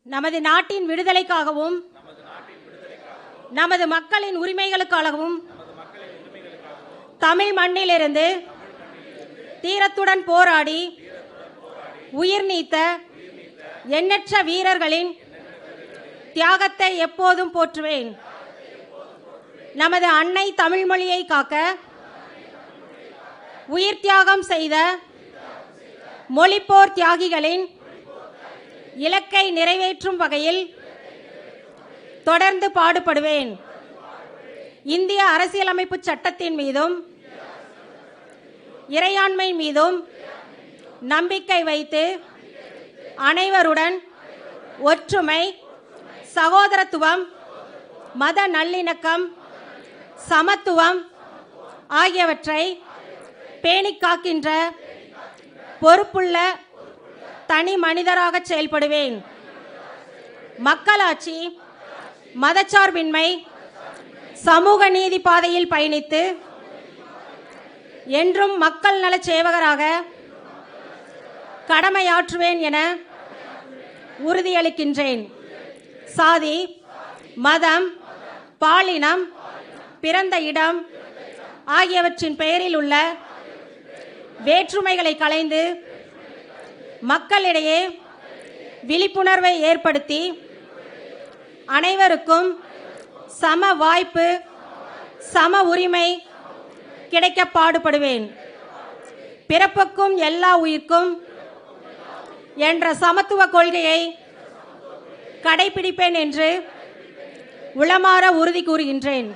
நமது நாட்டின் விடுதலைக்காகவும் நமது மக்களின் உரிமைகளுக்காகவும் தமிழ் மண்ணிலிருந்து தீரத்துடன் போராடி உயிர் நீத்த எண்ணற்ற வீரர்களின் தியாகத்தை எப்போதும் போற்றுவேன். நமது அன்னை தமிழ் மொழியை காக்க உயிர் தியாகம் செய்த மொழிப்போர் தியாகிகளின் இலக்கை நிறைவேற்றும் வகையில் தொடர்ந்து பாடுபடுவேன். இந்திய அரசியலமைப்பு சட்டத்தின் மீதும் இறையாண்மை மீதும் நம்பிக்கை வைத்து அனைவருடன் ஒற்றுமை, சகோதரத்துவம், மத நல்லிணக்கம், சமத்துவம் ஆகியவற்றை பேணிக் காக்கின்ற பொறுப்புள்ள தனி மனிதராக செயல்படுவேன். மக்களாட்சி, மதச்சார்பின்மை, சமூக நீதி பாதையில் பயணித்து என்றும் மக்கள் நலச் சேவகராக கடமையாற்றுவேன் என உறுதியளிக்கின்றேன். சாதி, மதம், பாலினம், பிறந்த இடம் ஆகியவற்றின் பெயரில் உள்ள வேற்றுமைகளை களைந்து மக்களிடையே விழிப்புணர்வை ஏற்படுத்தி அனைவருக்கும் சம வாய்ப்பு, சம உரிமை கிடைக்க பாடுபடுவேன். பிறப்புக்கும் எல்லா உயிர்க்கும் என்ற சமத்துவ கொள்கையை கடைபிடிப்பேன் என்று உளமாற உறுதி கூறுகின்றேன்.